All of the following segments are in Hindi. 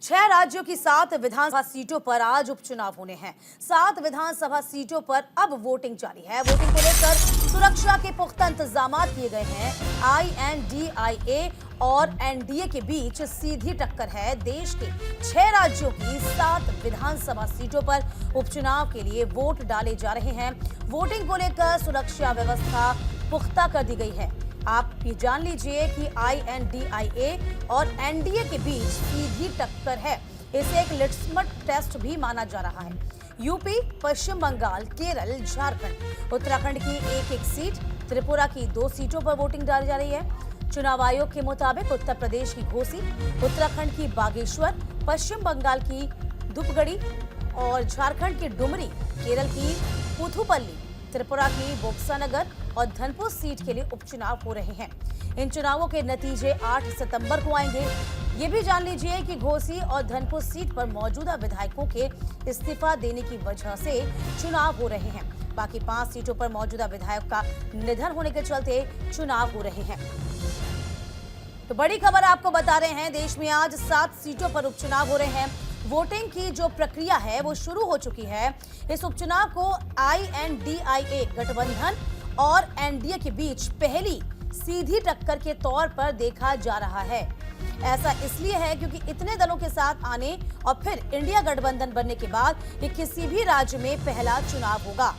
6 राज्यों की 7 विधानसभा सीटों पर आज उपचुनाव होने हैं। 7 विधानसभा सीटों पर अब वोटिंग जारी है। वोटिंग को लेकर सुरक्षा के पुख्ता इंतजाम किए गए हैं। INDIA और एनडीए के बीच सीधी टक्कर है। देश के 6 राज्यों की 7 विधानसभा सीटों पर उपचुनाव के लिए वोट डाले जा रहे हैं। वोटिंग को लेकर सुरक्षा व्यवस्था पुख्ता कर दी गई है। आप ये जान लीजिए कि INDIA और एनडीए के बीच सीधी टक्कर है। इसे एक लिटमस टेस्ट भी माना जा रहा है। यूपी, पश्चिम बंगाल, केरल, झारखंड, उत्तराखंड की एक सीट, त्रिपुरा की 2 सीटों पर वोटिंग डाली जा रही है। चुनाव आयोग के मुताबिक उत्तर प्रदेश की घोसी, उत्तराखंड की बागेश्वर, पश्चिम बंगाल की धूपगढ़ी और झारखंड की डुमरी, केरल की पुथुपल्ली, त्रिपुरा की बोक्सानगर और धनपुर सीट के लिए उपचुनाव हो रहे हैं। इन चुनावों के नतीजे 8 सितंबर को आएंगे। ये भी जान लीजिए कि घोसी और धनपुर सीट पर मौजूदा विधायकों के इस्तीफा देने की वजह से चुनाव हो रहे हैं। बाकी 5 सीटों पर मौजूदा विधायक का निधन होने के चलते चुनाव हो रहे हैं। तो बड़ी खबर आपको बता रहे हैं, देश में आज 7 सीटों पर उपचुनाव हो रहे हैं। वोटिंग की जो प्रक्रिया है वो शुरू हो चुकी है। इस उपचुनाव को INDIA गठबंधन और एनडीए के बीच पहली सीधी टक्कर के तौर पर देखा जा रहा है। ऐसा इसलिए है क्योंकि इतने दलों के साथ आने और फिर इंडिया गठबंधन बनने के बाद ये किसी भी राज्य में पहला चुनाव होगा।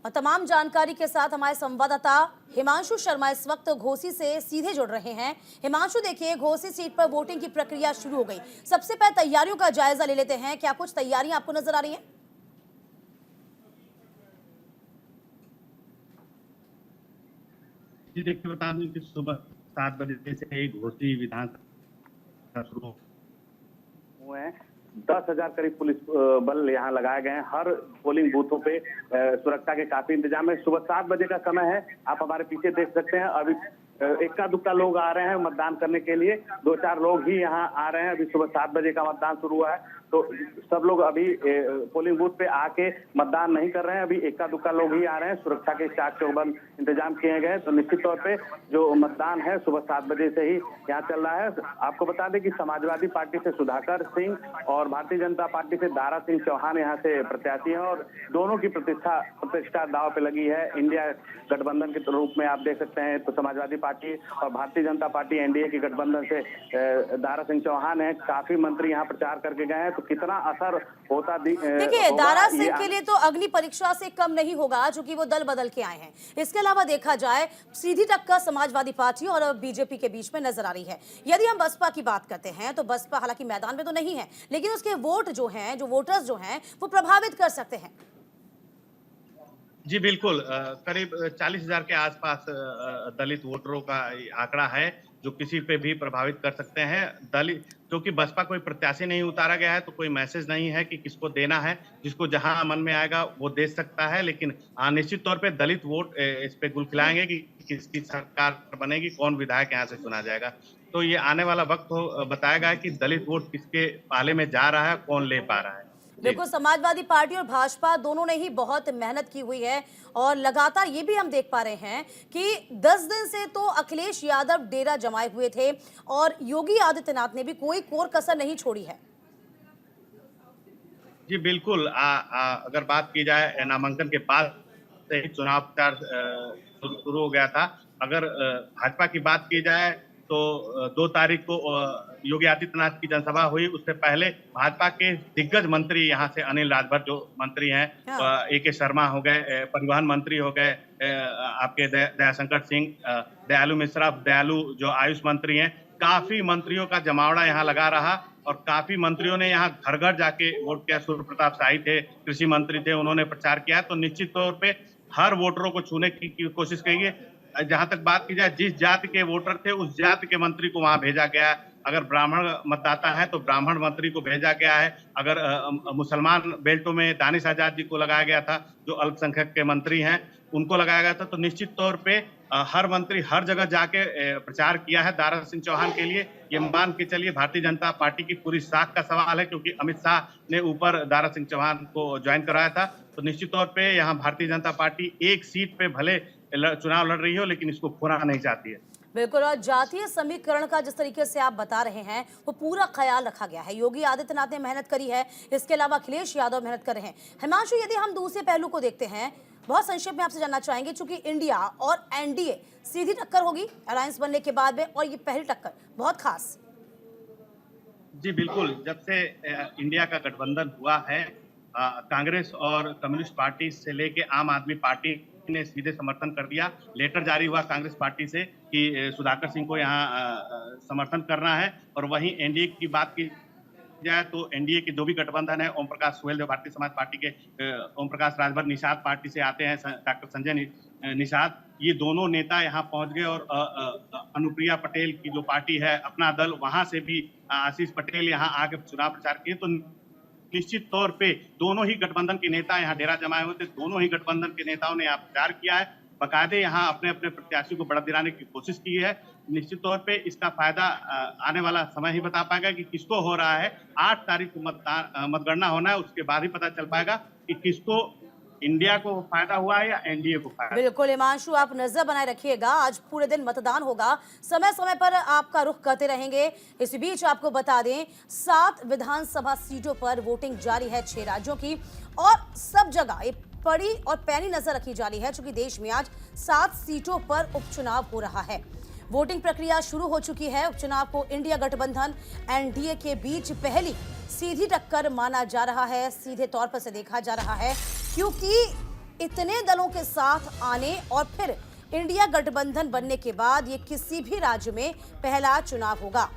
और तमाम जानकारी के साथ हमारे संवाददाता हिमांशु शर्मा इस वक्त घोसी से सीधे जुड़ रहे हैं। हिमांशु, देखिए, घोसी सीट पर वोटिंग की प्रक्रिया शुरू हो गई। सबसे पहले तैयारियों का जायजा ले लेते हैं। क्या कुछ तैयारियां आपको नजर आ रही हैं? जी देखिए, बता दूं कि सुबह 7 बजे से ही घोसी विधानसभा शुरू हुए हैं। 10,000 करीब पुलिस बल यहाँ लगाए गए हैं। हर पोलिंग बूथों पे सुरक्षा के काफी इंतजाम है। सुबह 7 बजे का समय है। आप हमारे पीछे देख सकते हैं। अभी इक्का दुक्का लोग आ रहे हैं मतदान करने के लिए। 2-4 लोग ही यहाँ आ रहे हैं। अभी सुबह 7 बजे का मतदान शुरू हुआ है, तो सब लोग अभी पोलिंग बूथ पे आके मतदान नहीं कर रहे हैं। अभी इक्का दुक्का लोग ही आ रहे हैं। सुरक्षा के चाक चौबंद इंतजाम किए गए हैं। तो निश्चित तौर पे जो मतदान है सुबह 7 बजे से ही यहाँ चल रहा है। आपको बता दें कि समाजवादी पार्टी से सुधाकर सिंह और भारतीय जनता पार्टी से दारा सिंह चौहान यहाँ से प्रत्याशी हैं और दोनों की प्रतिष्ठा दांव पे लगी है। इंडिया गठबंधन के रूप में आप देख सकते हैं, तो समाजवादी पार्टी और भारतीय जनता पार्टी एनडीए के गठबंधन से दारा सिंह चौहान है। काफी मंत्री यहाँ प्रचार करके गए हैं, तो कितना असर होता देखिए, दारा सिंह के लिए तो अग्नि परीक्षा से कम नहीं होगा, चूंकि वो दल बदल के आए हैं। इसके अलावा देखा जाए, सीधी टक्कर समाजवादी पार्टी और बीजेपी के बीच में नजर आ रही है। यदि हम बसपा की बात करते हैं तो बसपा हालांकि मैदान में तो नहीं है, लेकिन उसके वोट जो हैं, जो वोटर्स जो हैं, वो प्रभावित कर सकते हैं। जी बिल्कुल, करीब 40,000 के आसपास दलित वोटरों का आंकड़ा है जो किसी पे भी प्रभावित कर सकते हैं। दलित, क्योंकि बसपा कोई प्रत्याशी नहीं उतारा गया है, तो कोई मैसेज नहीं है कि किसको देना है। जिसको जहां मन में आएगा वो दे सकता है, लेकिन निश्चित तौर पे दलित वोट इस पे गुलखिलाएंगे कि किसकी सरकार बनेगी, कौन विधायक यहाँ से चुना जाएगा। तो ये आने वाला वक्त बताएगा कि दलित वोट किसके पाले में जा रहा है, कौन ले पा रहा है। बिल्कुल, समाजवादी पार्टी और भाजपा दोनों ने ही बहुत मेहनत की हुई है और लगातार ये भी हम देख पा रहे हैं कि 10 दिन से तो अखिलेश यादव डेरा जमाए हुए थे और योगी आदित्यनाथ ने भी कोई कोर कसर नहीं छोड़ी है। जी बिल्कुल, अगर बात की जाए, नामांकन के बाद से ही चुनाव प्रचार शुरू हो गया था। अगर भाजपा की बात की जाए तो 2 तारीख को योगी आदित्यनाथ की जनसभा हुई। उससे पहले भाजपा के दिग्गज मंत्री यहाँ से अनिल राजभर जो मंत्री हैं, AK शर्मा हो गए, परिवहन मंत्री हो गए, आपके दयाशंकर सिंह, दयालु मिश्रा, दयालु जो आयुष मंत्री हैं, काफी मंत्रियों का जमावड़ा यहाँ लगा रहा और काफी मंत्रियों ने यहाँ घर घर जाके वोट किया। सूर्य प्रताप शाही थे, कृषि मंत्री थे, उन्होंने प्रचार किया। तो निश्चित तौर पे हर वोटरों को छूने की कोशिश की। जहां तक बात की जाए, जिस जाति के वोटर थे उस जाति के मंत्री को वहां भेजा गया है। अगर ब्राह्मण मतदाता है तो ब्राह्मण मंत्री को भेजा गया है। अगर मुसलमान बेल्टों में दानिश आजाद जी को लगाया गया था, जो अल्पसंख्यक के मंत्री हैं, उनको लगाया गया था। तो निश्चित तौर पे हर मंत्री हर जगह जाके प्रचार किया है दारा सिंह चौहान के लिए। ये मान के चलिए भारतीय जनता पार्टी की पूरी साख का सवाल है, क्योंकि अमित शाह ने ऊपर दारा सिंह चौहान को ज्वाइन कराया था। तो निश्चित तौर पे यहाँ भारतीय जनता पार्टी एक सीट पे भले चुनाव लड़ रही हो, लेकिन इसको खोना नहीं चाहती है। बिल्कुल, और जातीय समीकरण का जिस तरीके से आप बता रहे हैं वो पूरा ख्याल रखा गया है। योगी आदित्यनाथ ने मेहनत करी है, इसके अलावा अखिलेश यादव मेहनत कर रहे हैं। हिमांशु, यदि हम दूसरे पहलू को देखते हैं, बहुत संक्षेप में आपसे जानना चाहेंगे, चूंकि इंडिया और एनडीए सीधी टक्कर होगी अलायंस बनने के बाद में, और ये पहली टक्कर बहुत खास। जी बिल्कुल, जब से इंडिया का गठबंधन हुआ है, कांग्रेस और कम्युनिस्ट पार्टी से लेके आम आदमी पार्टी ने सीधे समर्थन कर दिया। लेटर जारी हुआ कांग्रेस पार्टी से कि सुधाकर सिंह को यहाँ समर्थन करना है। और वहीं एनडीए की बात की जाए तो एनडीए के जो भी गठबंधन है, ओम प्रकाश सुहेल जो भारतीय समाज पार्टी के ओम प्रकाश राजभर निषाद पार्टी से आते हैं, डॉक्टर संजय निषाद, ये दोनों नेता यहाँ पहुंच गए। और अनुप्रिया पटेल की जो पार्टी है अपना दल, वहां से भी आशीष पटेल यहाँ आके चुनाव प्रचार किए। तो निश्चित तौर पे दोनों ही गठबंधन के नेता यहाँ डेरा जमाए हुए थे। दोनों ही गठबंधन के नेताओं ने यहाँ प्रचार किया है, बकायदे यहाँ अपने अपने प्रत्याशी को बढ़त दिलाने की कोशिश की है। निश्चित तौर पे इसका फायदा आने वाला समय ही बता पाएगा कि किसको हो रहा है। 8 तारीख को मतगणना होना है, उसके बाद ही पता चल पाएगा कि किसको, इंडिया को फायदा हुआ है या एनडीए को फायदा। बिल्कुल हिमांशु, आप नजर बनाए रखिएगा, आज पूरे दिन मतदान होगा, समय समय पर आपका रुख करते रहेंगे। इस बीच आपको बता दें 7 विधानसभा सीटों पर वोटिंग जारी है 6 राज्यों की, और सब जगह एक बड़ी और पैनी नजर रखी जा रही है, क्योंकि देश में आज 7 सीटों पर उपचुनाव हो रहा है। वोटिंग प्रक्रिया शुरू हो चुकी है। उपचुनाव को इंडिया गठबंधन एनडीए के बीच पहली सीधी टक्कर माना जा रहा है, सीधे तौर पर से देखा जा रहा है, क्योंकि इतने दलों के साथ आने और फिर इंडिया गठबंधन बनने के बाद ये किसी भी राज्य में पहला चुनाव होगा।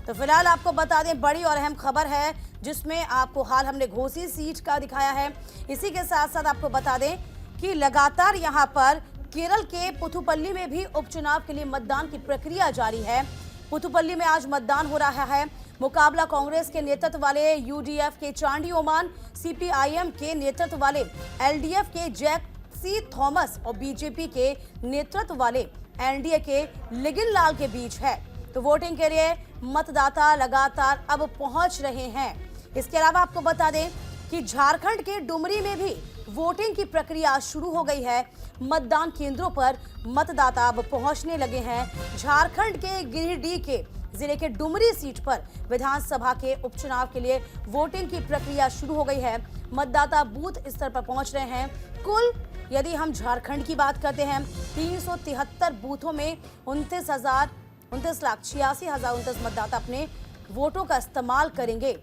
तो फिलहाल आपको बता दें, बड़ी और अहम खबर है जिसमें आपको हाल हमने घोसी सीट का दिखाया है। इसी के साथ साथ आपको बता दें कि लगातार यहां पर केरल के पुथुपल्ली में भी उपचुनाव के लिए मतदान की प्रक्रिया जारी है। पुथुपल्ली में आज मतदान हो रहा है। मुकाबला कांग्रेस के नेतृत्व वाले यूडीएफ के चांडी ओमान, सीपीआईएम के नेतृत्व वाले एलडीएफ के जैक सी थॉमस और बीजेपी के नेतृत्व वाले एनडीए के लिगिन लाल के बीच है। तो वोटिंग के लिए मतदाता लगातार अब पहुंच रहे हैं। इसके अलावा आपको बता दें कि झारखंड के डुमरी में भी वोटिंग की प्रक्रिया शुरू हो गई है। मतदान केंद्रों पर मतदाता अब पहुंचने लगे हैं। झारखंड के गिरिडीह के जिले के डुमरी सीट पर विधानसभा के उपचुनाव के लिए वोटिंग की प्रक्रिया शुरू हो गई है। मतदाता बूथ स्तर पर पहुंच रहे हैं। कुल यदि हम झारखंड की बात करते हैं, 373 बूथों में 29,86,029 मतदाता अपने वोटों का इस्तेमाल करेंगे।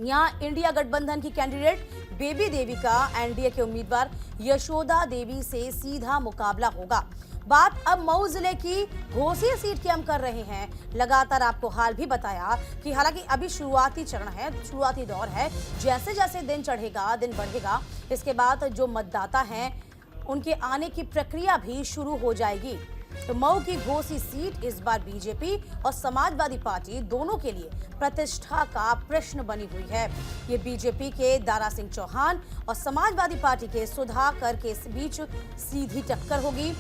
यहाँ इंडिया गठबंधन की कैंडिडेट बेबी देवी का एनडीए के उम्मीदवार यशोदा देवी से सीधा मुकाबला होगा। बात अब मऊ जिले की घोसी सीट की हम कर रहे हैं। लगातार आपको हाल भी बताया कि हालांकि अभी शुरुआती चरण है, शुरुआती दौर है। जैसे जैसे दिन चढ़ेगा, दिन बढ़ेगा, इसके बाद जो मतदाता हैं उनके आने की प्रक्रिया भी शुरू हो जाएगी। तो मऊ की घोसी सीट इस बार बीजेपी और समाजवादी पार्टी दोनों के लिए प्रतिष्ठा का प्रश्न बनी हुई है। ये बीजेपी के दारा सिंह चौहान और समाजवादी पार्टी के सुधाकर के बीच सीधी टक्कर होगी।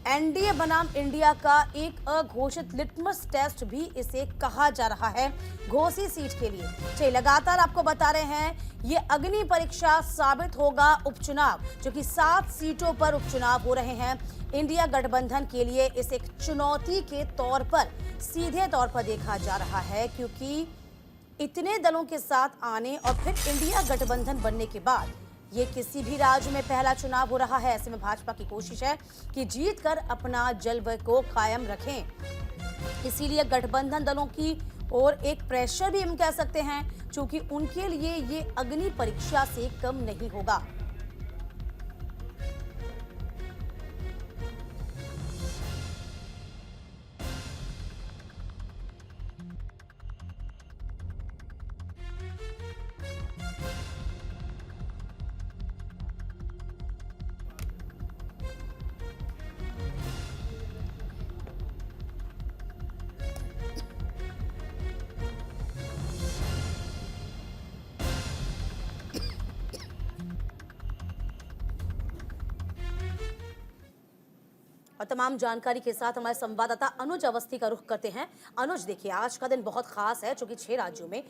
एनडीए बनाम इंडिया का एक अघोषित लिटमस टेस्ट भी इसे कहा जा रहा है घोसी सीट के लिए। चलिए लगातार आपको बता रहे हैं, ये अग्नि परीक्षा साबित होगा उपचुनाव, जो कि 7 सीटों पर उपचुनाव हो रहे हैं। इंडिया गठबंधन के लिए इस एक चुनौती के तौर पर सीधे तौर पर देखा जा रहा है, क्योंकि इतने दलों के साथ आने और फिर इंडिया गठबंधन बनने के बाद ये किसी भी राज्य में पहला चुनाव हो रहा है। ऐसे में भाजपा की कोशिश है कि जीत कर अपना जलवा को कायम रखें। इसीलिए गठबंधन दलों की ओर एक प्रेशर भी हम कह सकते हैं, क्योंकि उनके लिए ये अग्नि परीक्षा से कम नहीं होगा। और तमाम जानकारी के साथ हमारे संवाददाता अनुज अवस्थी का रुख करते हैं। अनुज, देखिए आज का दिन बहुत खास है क्योंकि 6 राज्यों में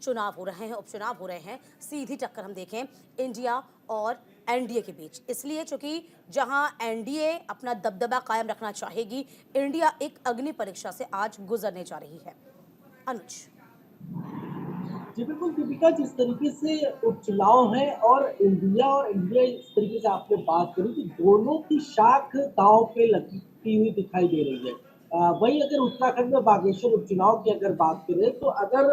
चुनाव हो रहे हैं, उपचुनाव हो रहे हैं। सीधी टक्कर हम देखें इंडिया और एनडीए के बीच, इसलिए क्योंकि जहां एनडीए अपना दबदबा कायम रखना चाहेगी, इंडिया एक अग्नि परीक्षा से आज गुजरने जा रही है। अनुज। जी बिल्कुल दीपिका, जिस तरीके से उपचुनाव है और इंडिया इस तरीके से आपने बात करी कि दोनों की शाख दांव पे लगती हुई दिखाई दे रही है। वहीं अगर उत्तराखंड में बागेश्वर उपचुनाव की अगर बात करें तो अगर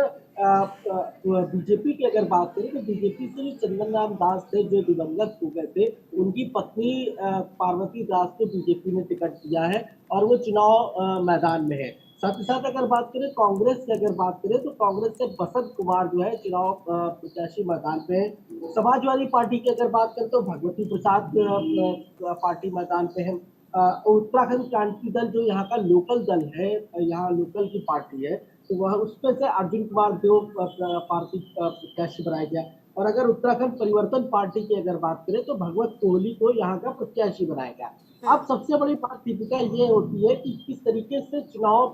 बीजेपी की अगर बात करें तो बीजेपी से जो चंदन राम दास थे जो दिवंगत हो गए थे, उनकी पत्नी पार्वती दास को बीजेपी ने टिकट दिया है और वो चुनाव मैदान में है। साथ ही साथ अगर बात करें कांग्रेस की अगर बात करें तो कांग्रेस से बसंत कुमार जो है चुनाव प्रत्याशी मैदान पे है। समाजवादी पार्टी की अगर बात करें तो भगवती प्रसाद पार्टी मैदान पे है। उत्तराखंड क्रांति दल जो यहाँ का लोकल दल है, यहाँ लोकल की पार्टी है, तो वह उसमें से अर्जुन कुमार देव पार्टी प्रत्याशी बनाया गया। और अगर उत्तराखंड परिवर्तन पार्टी की अगर बात करें तो भगवत कोहली को यहाँ का प्रत्याशी बनाया गया। अब सबसे बड़ी बात दीपिका ये होती है कि किस तरीके से चुनाव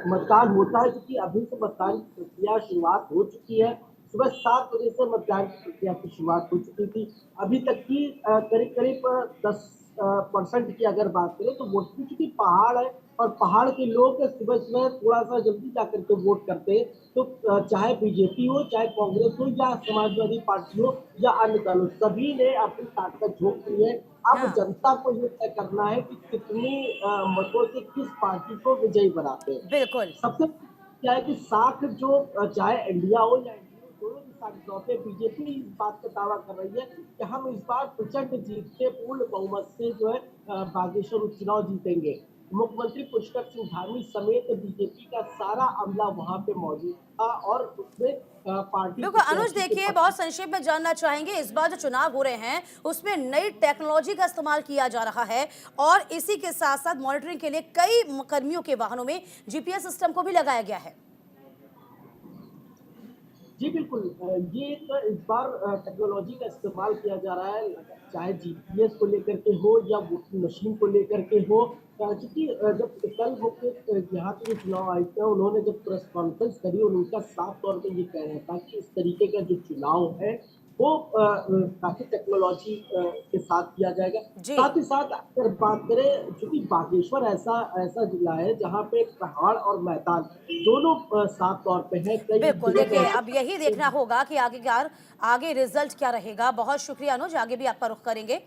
मतदान होता है, क्योंकि अभी से मतदान की प्रक्रिया शुरुआत हो चुकी है। सुबह 7 बजे से मतदान की प्रक्रिया की शुरुआत हो चुकी थी। अभी तक की करीब करीब 10% की अगर बात करें तो वोटिंग, चूंकि पहाड़ है और पहाड़ के लोग सुबह सुबह थोड़ा सा जल्दी जाकर के वोट करते हैं, तो चाहे बीजेपी हो, चाहे कांग्रेस हो या समाजवादी पार्टी हो या अन्य दल हो, सभी ने अपनी ताकत झोंक दी है। अब जनता को ये तय करना है कि कितनी मतों से किस पार्टी को विजयी बनाते हैं। बिल्कुल। सबसे क्या है कि साख जो चाहे इंडिया हो या दोनों की साख पे बीजेपी इस बात का दावा कर रही है कि हम इस बार प्रचंड जीत से, पूर्ण बहुमत से जो है बागेश्वर उपचुनाव जीतेंगे। मुख्यमंत्री पुष्कर सिंह धामी समेत बीजेपी का सारा अमला वहां पे मौजूद था और उसमें पार्टी बिल्कुल अनुज, देखिए बहुत संक्षेप में जानना चाहेंगे, इस बार जो चुनाव हो रहे हैं उसमें नई टेक्नोलॉजी का इस्तेमाल किया जा रहा है और इसी के साथ साथ मॉनिटरिंग के लिए कई कर्मियों के वाहनों में जीपीएस सिस्टम को भी लगाया गया है। जी बिल्कुल, ये तो इस बार टेक्नोलॉजी का इस्तेमाल किया जा रहा है, चाहे जीपीएस को लेकर के हो या वोटिंग मशीन को लेकर के हो। क्योंकि जब कल यहाँ के जो चुनाव आयुक्त है उन्होंने जब प्रेस कॉन्फ्रेंस करी और उनका साफ तौर पे ये कहना था कि इस तरीके का जो चुनाव है वो काफी टेक्नोलॉजी के साथ किया जाएगा। साथ ही साथ अगर बात करें, चूंकि बागेश्वर ऐसा जिला है जहाँ पे पहाड़ और मैदान दोनों साफ तौर पे है। बिल्कुल, देखिए अब यही देखना होगा कि आगे रिजल्ट क्या रहेगा। बहुत शुक्रिया अनुज, आगे भी आपका रुख करेंगे।